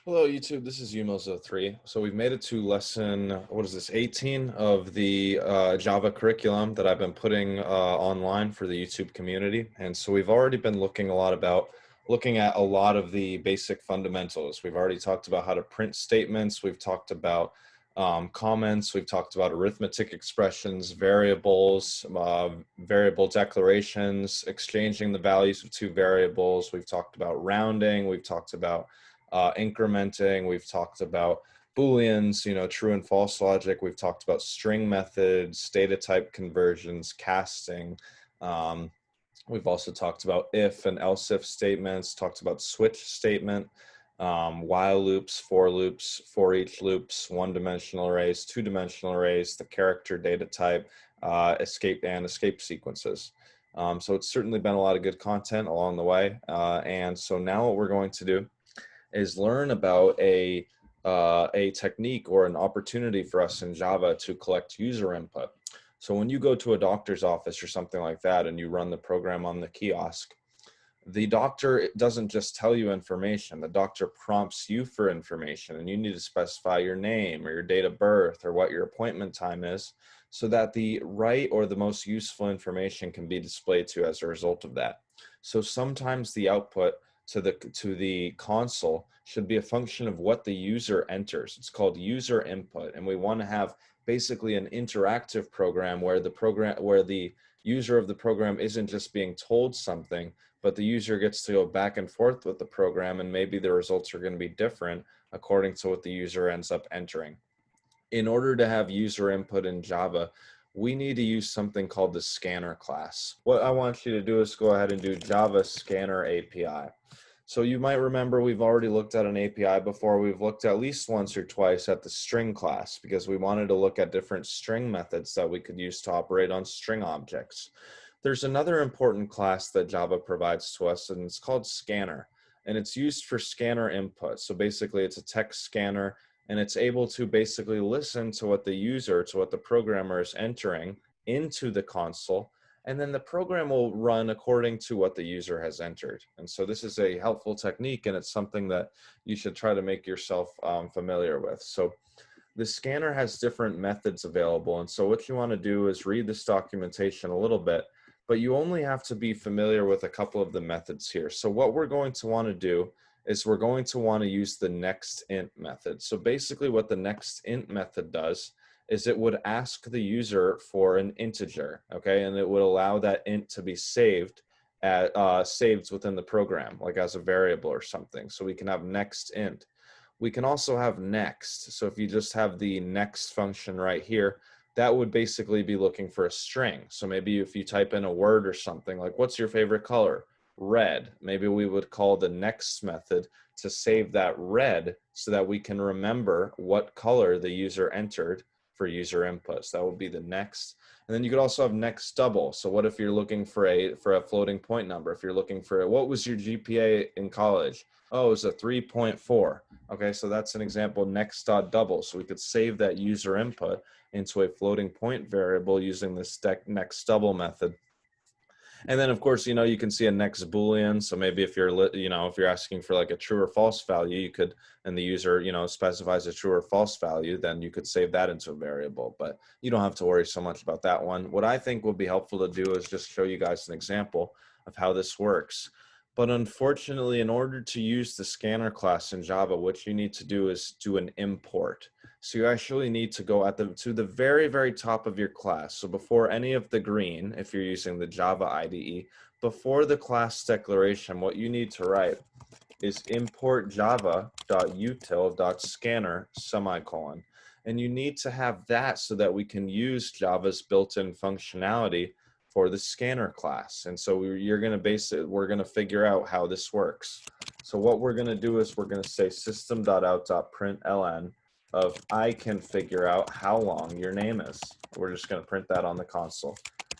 Hello, YouTube. This is Umozo3. So we've made it to lesson, what is this, 18 of the Java curriculum that I've been putting online for the YouTube community. And so we've already been looking at a lot of the basic fundamentals. We've already talked about how to print statements. We've talked about comments. We've talked about arithmetic expressions, variables, variable declarations, exchanging the values of two variables. We've talked about rounding. We've talked about incrementing. We've talked about Booleans, true and false logic. We've talked about string methods, data type conversions, casting. We've also talked about if and else if statements, talked about switch statement, while loops, for each loops, one-dimensional arrays, two-dimensional arrays, the character data type, escape sequences. So it's certainly been a lot of good content along the way. And so now what we're going to do is learn about a technique or an opportunity for us in Java to collect user input. So when you go to a doctor's office or something like that and you run the program on the kiosk, the doctor doesn't just tell you information. The doctor prompts you for information, and you need to specify your name or your date of birth or what your appointment time is so that the right or the most useful information can be displayed to you as a result of that. So sometimes the output to the console should be a function of what the user enters. It's called user input, and we want to have basically an interactive program where the user of the program isn't just being told something, but the user gets to go back and forth with the program, and maybe the results are going to be different according to what the user ends up entering. In order to have user input in Java, we need to use something called the scanner class. What I want you to do is go ahead and do Java Scanner API. So you might remember we've already looked at an API before. We've looked at least once or twice at the string class because we wanted to look at different string methods that we could use to operate on string objects. There's another important class that Java provides to us, and it's called scanner, and it's used for scanner input. So basically it's a text scanner, and it's able to basically listen to what the programmer is entering into the console, and then the program will run according to what the user has entered. And so this is a helpful technique, and it's something that you should try to make yourself familiar with. So the scanner has different methods available, and so what you want to do is read this documentation a little bit, but you only have to be familiar with a couple of the methods here. So what we're going to want to do is we're going to want to use the next int method. So basically what the next int method does is it would ask the user for an integer, okay? And it would allow that int to be saved within the program, like as a variable or something. So we can have next int. We can also have next. So if you just have the next function right here, that would basically be looking for a string. So maybe if you type in a word or something like, what's your favorite color? Red. Maybe we would call the next method to save that red so that we can remember what color the user entered for user inputs. That would be the next. And then you could also have next double. So what if you're looking for a floating point number? If you're looking for what was your GPA in college? Oh, it was a 3.4. Okay, so that's an example, next dot double. So we could save that user input into a floating point variable using this next double method. And then of course, you can see a next Boolean. So maybe if you're asking for like a true or false value, you could, and the user, specifies a true or false value, then you could save that into a variable, but you don't have to worry so much about that one. What I think would be helpful to do is just show you guys an example of how this works. But unfortunately, in order to use the scanner class in Java, what you need to do is do an import. So you actually need to go to the very, very top of your class. So before any of the green, if you're using the Java IDE, before the class declaration, what you need to write is import java.util.Scanner semicolon. And you need to have that so that we can use Java's built-in functionality for the scanner class. And so we're going to figure out how this works. So what we're going to do is we're going to say System.out.println of I can figure out how long your name is. We're just going to print that on the console.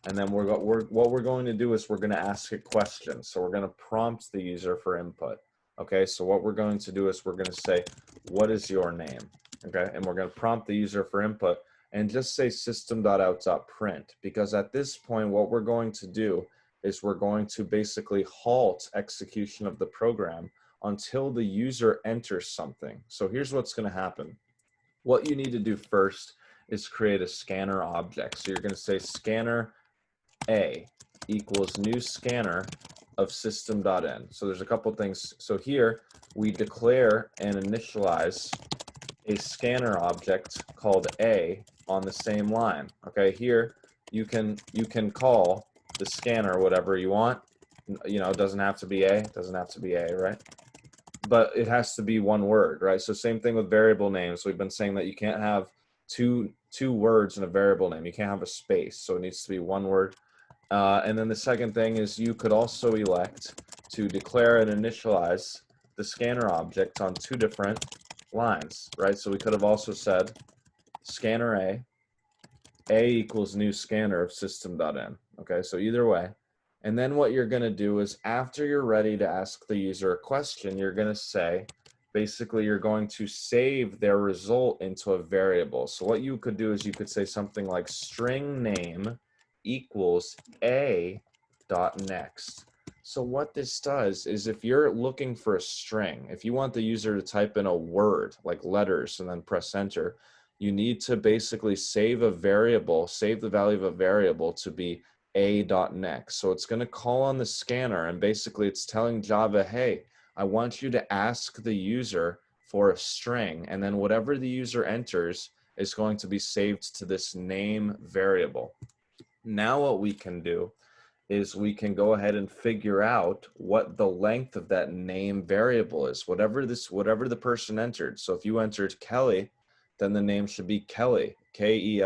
And then what we're going to do is we're going to ask a question. So we're going to prompt the user for input. Okay, so what we're going to do is we're going to say, what is your name? Okay, and we're going to prompt the user for input and just say System.out.print, because at this point, what we're going to do is we're going to basically halt execution of the program until the user enters something. So here's what's going to happen. What you need to do first is create a scanner object. So you're going to say scanner A equals new scanner of system.in. So there's a couple things. So here we declare and initialize a scanner object called A on the same line. Okay, here you can call the scanner whatever you want. You know, it doesn't have to be A, it doesn't have to be A, right? But it has to be one word, right? So same thing with variable names. We've been saying that you can't have two words in a variable name. You can't have a space, so it needs to be one word. And then the second thing is you could also elect to declare and initialize the scanner object on two different lines, right? So we could have also said scanner A equals new scanner of system.in. Okay, so either way. And then what you're going to do is after you're ready to ask the user a question, you're going to say, basically you're going to save their result into a variable. So what you could do is you could say something like string name equals a.next. So what this does is if you're looking for a string, if you want the user to type in a word like letters and then press enter, you need to basically save a variable, save the value of a variable to be a.next. So it's going to call on the scanner and basically it's telling Java, hey, I want you to ask the user for a string, and then whatever the user enters is going to be saved to this name variable. Now what we can do is we can go ahead and figure out what the length of that name variable is, whatever the person entered. So if you entered Kelly, then the name should be Kelly, Kelly.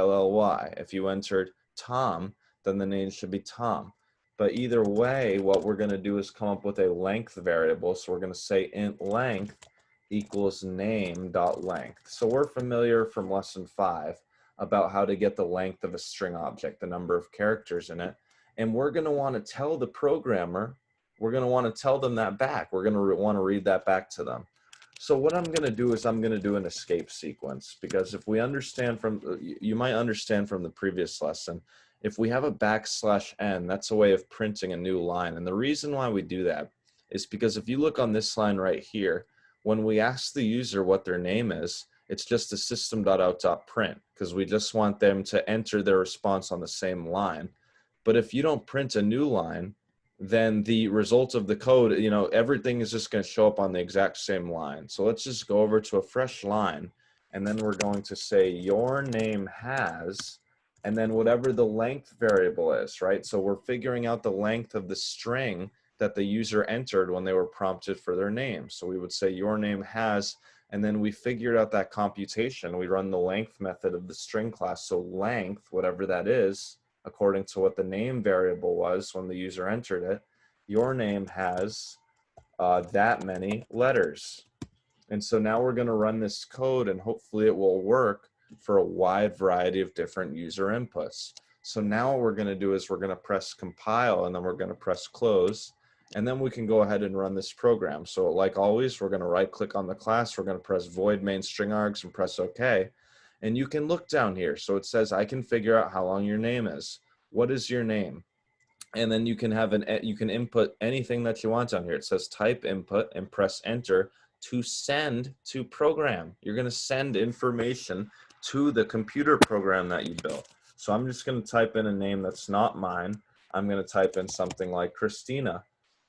If you entered Tom, then the name should be Tom. But either way, what we're going to do is come up with a length variable. So we're going to say int length equals name.length. So we're familiar from lesson 5 about how to get the length of a string object, the number of characters in it. And we're going to want to tell the programmer, we're going to want to tell them that back. We're going to want to read that back to them. So what I'm going to do is I'm going to do an escape sequence, because if we understand from, you might understand from the previous lesson, if we have a \n, that's a way of printing a new line. And the reason why we do that is because if you look on this line right here, when we ask the user what their name is, it's just a System.out.print, because we just want them to enter their response on the same line. But if you don't print a new line, then the result of the code, you know, everything is just going to show up on the exact same line. So let's just go over to a fresh line, and then we're going to say your name has, and then whatever the length variable is, right? So we're figuring out the length of the string that the user entered when they were prompted for their name. So we would say your name has, and then we figured out that computation. We run the length method of the string class. So length, whatever that is, according to what the name variable was when the user entered it, your name has that many letters. And so now we're going to run this code, and hopefully it will work for a wide variety of different user inputs. So now what we're going to do is we're going to press compile, and then we're going to press close, and then we can go ahead and run this program. So like always, we're going to right click on the class, we're going to press void main string args and press OK. And you can look down here. So it says, I can figure out how long your name is. What is your name? And then you can have you can input anything that you want down here. It says type input and press enter to send to program. You're going to send information to the computer program that you built. So I'm just going to type in a name that's not mine. I'm going to type in something like Christina.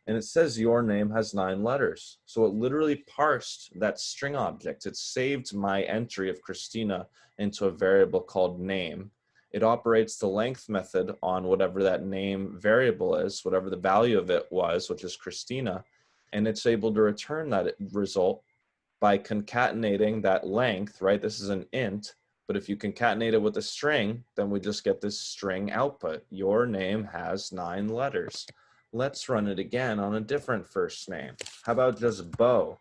And it says your name has 9 letters. So it literally parsed that string object. It saved my entry of Christina into a variable called name. It operates the length method on whatever that name variable is, whatever the value of it was, which is Christina. And it's able to return that result by concatenating that length, right? This is an int, but if you concatenate it with a string, then we just get this string output. Your name has 9 letters. Let's run it again on a different first name. How about just Bo?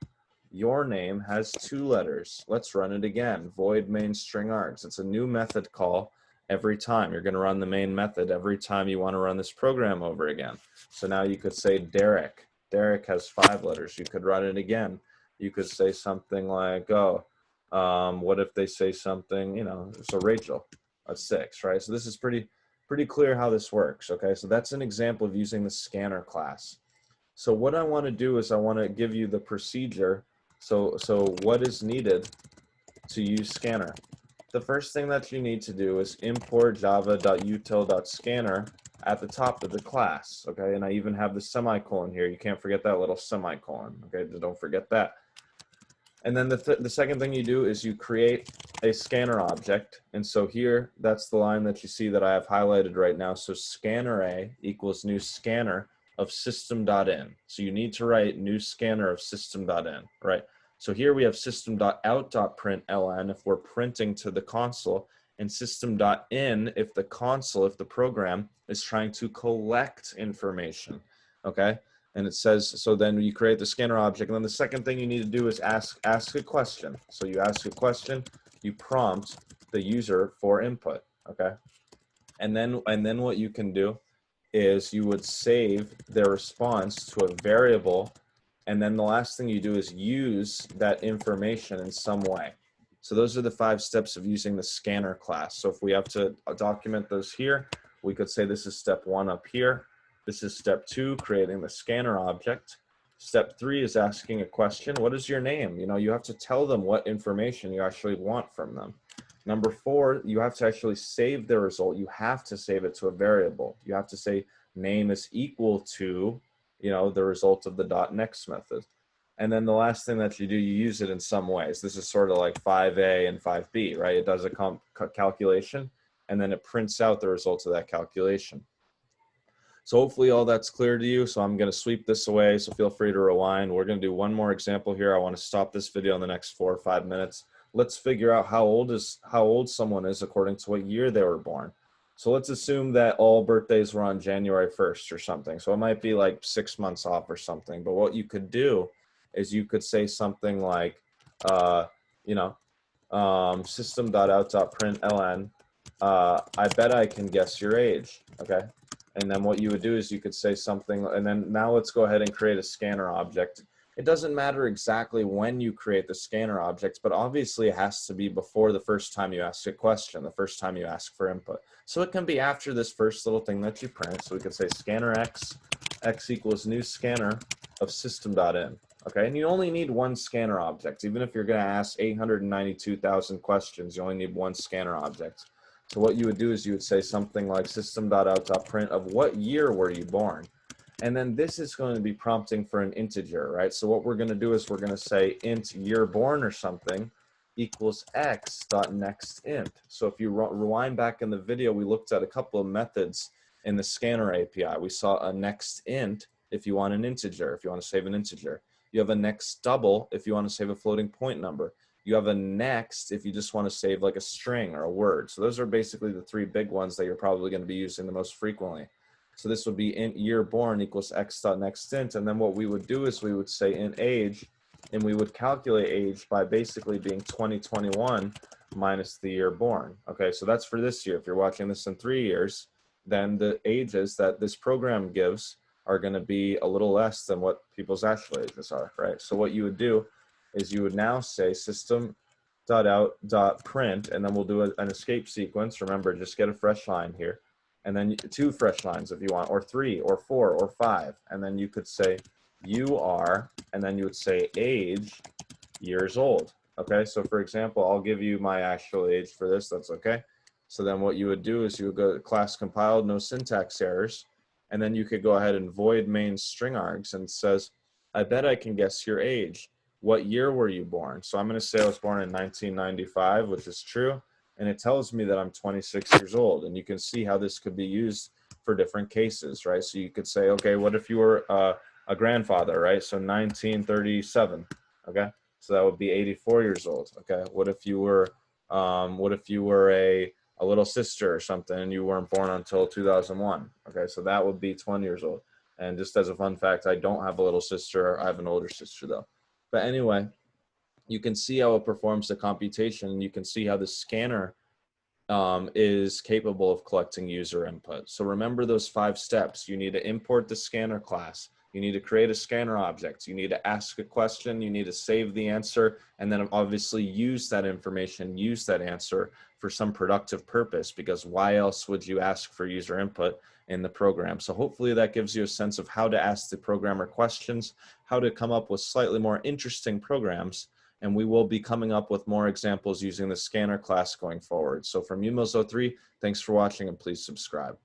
Your name has 2 letters. Let's run it again. Void main string args. It's a new method call every time. You're going to run the main method every time you want to run this program over again. So now you could say Derek. Derek has 5 letters. You could run it again. You could say something like, what if they say something, you know, so Rachel, that's 6, right? So this is pretty clear how this works, okay? So that's an example of using the scanner class. So what I want to do is I want to give you the procedure. So what is needed to use Scanner? The first thing that you need to do is import java.util.Scanner at the top of the class, okay? And I even have the semicolon here. You can't forget that little semicolon, okay? Just don't forget that. And then the second thing you do is you create a scanner object. And so here, that's the line that you see that I have highlighted right now. So scanner A equals new scanner of system.in. So you need to write new scanner of system.in, right? So here we have System.out.println if we're printing to the console, and System.in if the console, if the program is trying to collect information, okay? And it says, so then you create the scanner object, and then the second thing you need to do is ask a question. So you ask a question, you prompt the user for input, okay? And then what you can do is you would save their response to a variable, and then the last thing you do is use that information in some way. So those are the 5 steps of using the scanner class. So if we have to document those here, we could say this is step 1 up here. This is step 2, creating the scanner object. Step 3 is asking a question. What is your name? You know, you have to tell them what information you actually want from them. Number 4, you have to actually save the result. You have to save it to a variable. You have to say name is equal to, you know, the result of the .next method. And then the last thing that you do, you use it in some ways. This is sort of like 5A and 5B, right? It does a calculation, and then it prints out the results of that calculation. So hopefully all that's clear to you. So I'm going to sweep this away. So feel free to rewind. We're going to do one more example here. I want to stop this video in the next 4 or 5 minutes. Let's figure out how old someone is according to what year they were born. So let's assume that all birthdays were on January 1st or something. So it might be like 6 months off or something. But what you could do is you could say something like, you know, System.out.println, I bet I can guess your age, okay? And then what you would do is you could say something, and then now let's go ahead and create a scanner object. It doesn't matter exactly when you create the scanner objects, but obviously it has to be before the first time you ask a question, the first time you ask for input. So it can be after this first little thing that you print. So we could say scanner x equals new scanner of system.in. Okay, and you only need one scanner object. Even if you're going to ask 892,000 questions, you only need one scanner object. So what you would do is you would say something like System.out.print of what year were you born? And then this is going to be prompting for an integer, right? So what we're going to do is we're going to say int year born or something equals x.next int. So if you rewind back in the video, we looked at a couple of methods in the scanner API. We saw a next int if you want an integer, if you want to save an integer. You have a next double if you want to save a floating point number. You have a next if you just want to save like a string or a word. So those are basically the 3 big ones that you're probably going to be using the most frequently. So this would be int year born equals x.next int. And then what we would do is we would say int age, and we would calculate age by basically being 2021 minus the year born. Okay, so that's for this year. If you're watching this in 3 years, then the ages that this program gives are going to be a little less than what people's actual ages are, right? So what you would do is you would now say System.out.print, and then we'll do an escape sequence. Remember, just get a fresh line here, and then 2 fresh lines if you want, or 3 or 4 or 5, and then you could say you are, and then you would say age years old. Okay, so for example, I'll give you my actual age for this. That's okay. So then what you would do is you would go to class compiled, no syntax errors, and then you could go ahead and void main string args, and it says, I bet I can guess your age. What year were you born? So I'm going to say I was born in 1995, which is true. And it tells me that I'm 26 years old. And you can see how this could be used for different cases, right? So you could say, okay, what if you were a grandfather, right? So 1937, okay? So that would be 84 years old, okay? What if you were a little sister or something and you weren't born until 2001, okay? So that would be 20 years old. And just as a fun fact, I don't have a little sister. I have an older sister though. But anyway, you can see how it performs the computation. You can see how the scanner is capable of collecting user input. So remember those 5 steps. You need to import the scanner class. You need to create a scanner object. You need to ask a question. You need to save the answer, and then obviously use that information, use that answer for some productive purpose, because why else would you ask for user input in the program? So hopefully that gives you a sense of how to ask the programmer questions, how to come up with slightly more interesting programs. And we will be coming up with more examples using the scanner class going forward. So from UMOS 03, thanks for watching, and please subscribe.